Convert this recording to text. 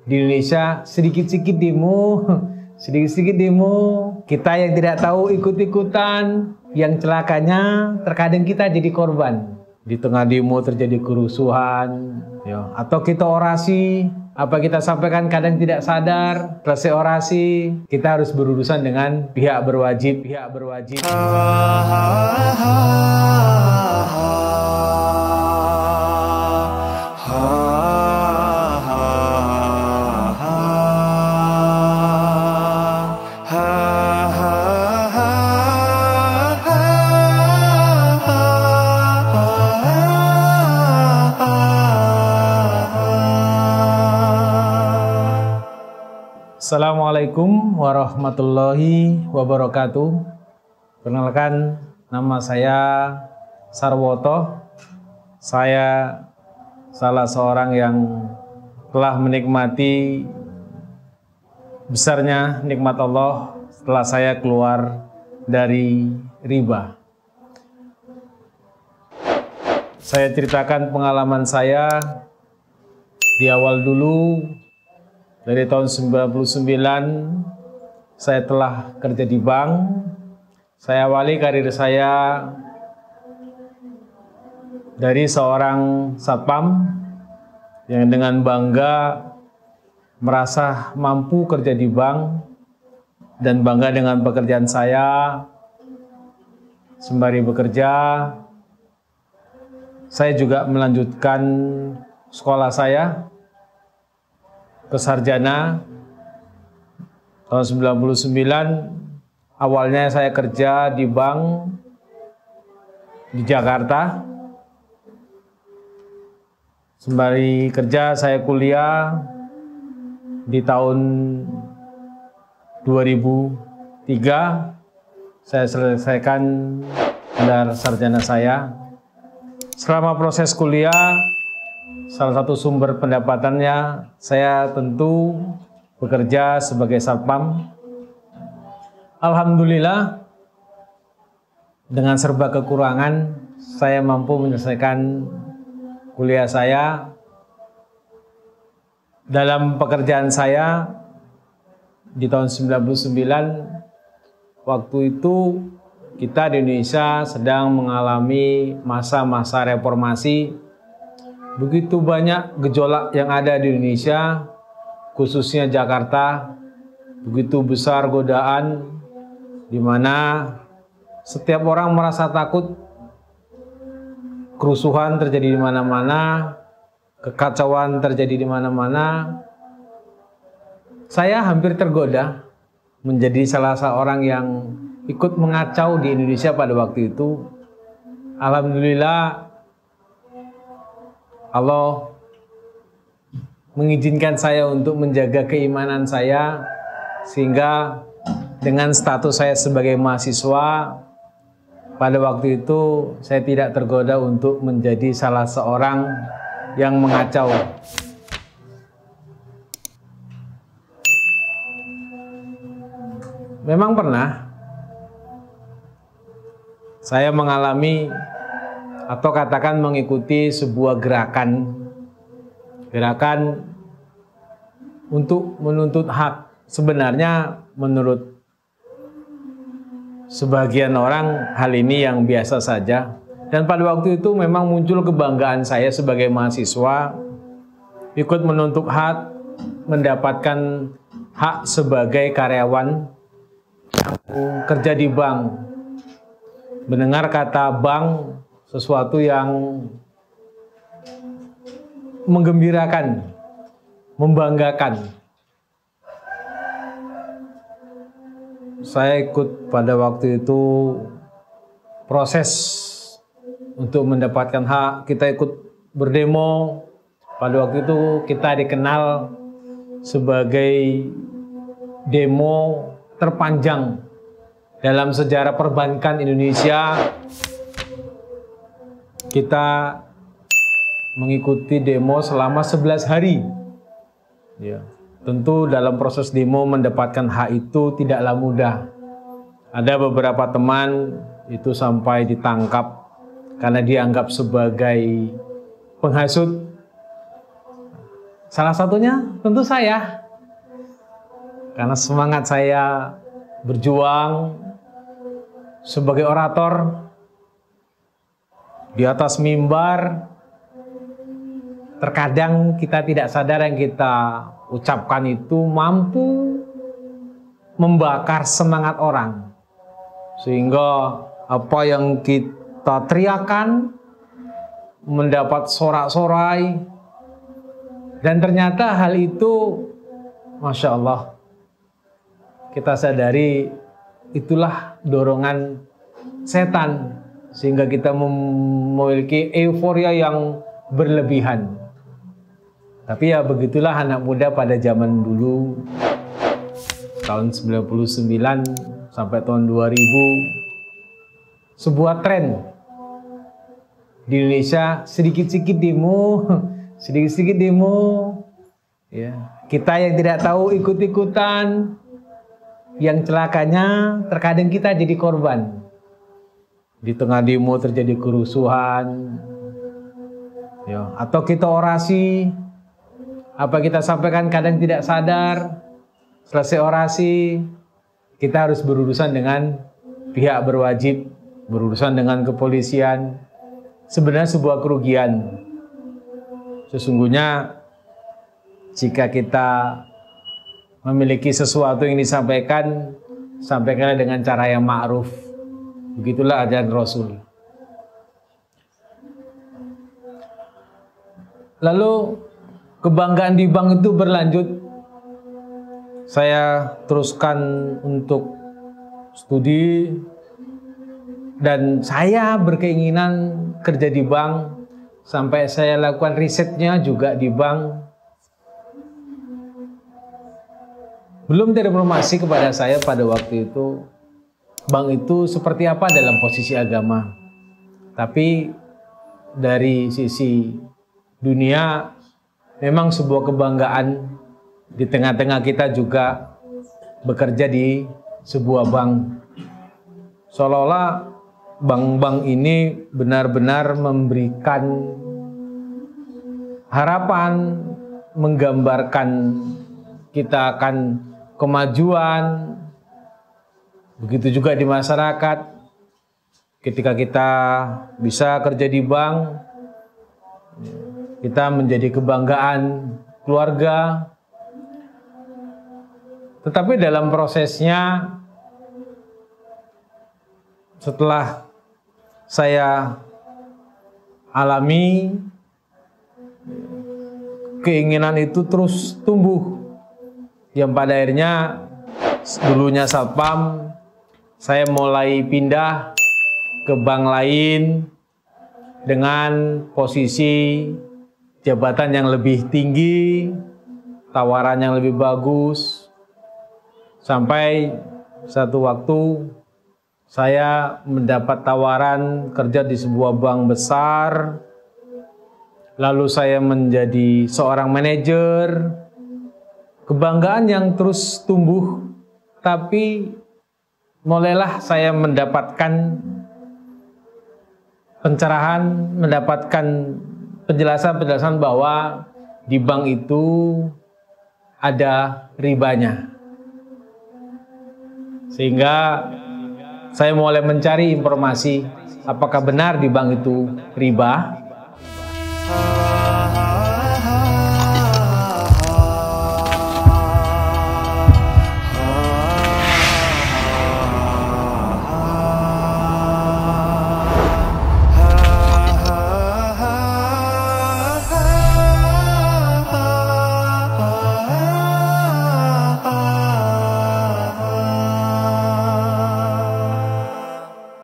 di Indonesia sedikit-sedikit demo, sedikit-sedikit demo, kita yang tidak tahu ikut-ikutan, yang celakanya terkadang kita jadi korban. Di tengah demo terjadi kerusuhan, ya. Atau kita orasi, apa kita sampaikan kadang tidak sadar, selesai orasi, kita harus berurusan dengan pihak berwajib. Assalamualaikum warahmatullahi wabarakatuh. Perkenalkan, nama saya Sarwoto. Saya salah seorang yang telah menikmati besarnya nikmat Allah setelah saya keluar dari riba. Saya ceritakan pengalaman saya di awal dulu. Dari tahun 99 saya telah kerja di bank. Saya awali karir saya dari seorang satpam yang dengan bangga merasa mampu kerja di bank dan bangga dengan pekerjaan saya. Sembari bekerja, saya juga melanjutkan sekolah saya ke sarjana. Tahun 99 awalnya saya kerja di bank di Jakarta. Sembari kerja saya kuliah di tahun 2003. Saya selesaikan gelar sarjana saya. Selama proses kuliah, salah satu sumber pendapatannya saya tentu bekerja sebagai satpam. Alhamdulillah, dengan serba kekurangan saya mampu menyelesaikan kuliah saya. Dalam pekerjaan saya di tahun 99, waktu itu kita di Indonesia sedang mengalami masa-masa reformasi. Begitu banyak gejolak yang ada di Indonesia, khususnya Jakarta. Begitu besar godaan, di mana setiap orang merasa takut. Kerusuhan terjadi di mana-mana, kekacauan terjadi di mana-mana. Saya hampir tergoda menjadi salah seorang yang ikut mengacau di Indonesia pada waktu itu. Alhamdulillah, Allah mengizinkan saya untuk menjaga keimanan saya, sehingga dengan status saya sebagai mahasiswa, pada waktu itu saya tidak tergoda untuk menjadi salah seorang yang mengacau. Memang pernah saya mengalami atau katakan mengikuti sebuah gerakan untuk menuntut hak. Sebenarnya menurut sebagian orang hal ini yang biasa saja, dan pada waktu itu memang muncul kebanggaan saya sebagai mahasiswa ikut menuntut hak, mendapatkan hak sebagai karyawan yang kerja di bank. Mendengar kata bank sesuatu yang menggembirakan, membanggakan. Saya ikut pada waktu itu proses untuk mendapatkan hak. Kita ikut berdemo. Pada waktu itu kita dikenal sebagai demo terpanjang dalam sejarah perbankan Indonesia. Kita mengikuti demo selama 11 hari. Ya. Tentu dalam proses demo mendapatkan hak itu tidaklah mudah. Ada beberapa teman itu sampai ditangkap karena dianggap sebagai penghasut. Salah satunya tentu saya. Karena semangat saya berjuang sebagai orator di atas mimbar, terkadang kita tidak sadar yang kita ucapkan itu mampu membakar semangat orang. Sehingga apa yang kita teriakan mendapat sorak-sorai, dan ternyata hal itu, Masya Allah, kita sadari itulah dorongan setan, sehingga kita memiliki euforia yang berlebihan. Tapi ya begitulah anak muda pada zaman dulu, tahun 99 sampai tahun 2000, sebuah tren di Indonesia, sedikit-sedikit demo, sedikit-sedikit demo, ya. Kita yang tidak tahu ikut-ikutan, yang celakanya terkadang kita jadi korban. Di tengah demo terjadi kerusuhan, ya. Atau kita orasi, apa kita sampaikan kadang tidak sadar, selesai orasi, kita harus berurusan dengan pihak berwajib, berurusan dengan kepolisian. Sebenarnya sebuah kerugian. Sesungguhnya jika kita memiliki sesuatu yang disampaikan, sampaikanlah dengan cara yang ma'ruf. Begitulah ajaran Rasul. Lalu kebanggaan di bank itu berlanjut. Saya teruskan untuk studi, dan saya berkeinginan kerja di bank, sampai saya lakukan risetnya juga di bank. Belum terinformasi kepada saya pada waktu itu, bank itu seperti apa dalam posisi agama. Tapi dari sisi dunia, memang sebuah kebanggaan di tengah-tengah kita juga bekerja di sebuah bank. Seolah-olah bank-bank ini benar-benar memberikan harapan, menggambarkan kita akan kemajuan. Begitu juga di masyarakat, ketika kita bisa kerja di bank, kita menjadi kebanggaan keluarga. Tetapi dalam prosesnya, setelah saya alami, keinginan itu terus tumbuh, yang pada akhirnya dulunya satpam, saya mulai pindah ke bank lain dengan posisi jabatan yang lebih tinggi, tawaran yang lebih bagus, sampai satu waktu saya mendapat tawaran kerja di sebuah bank besar. Lalu saya menjadi seorang manajer. Kebanggaan yang terus tumbuh, tapi mulailah saya mendapatkan pencerahan, mendapatkan penjelasan-penjelasan bahwa di bank itu ada ribanya. Sehingga saya mulai mencari informasi apakah benar di bank itu riba.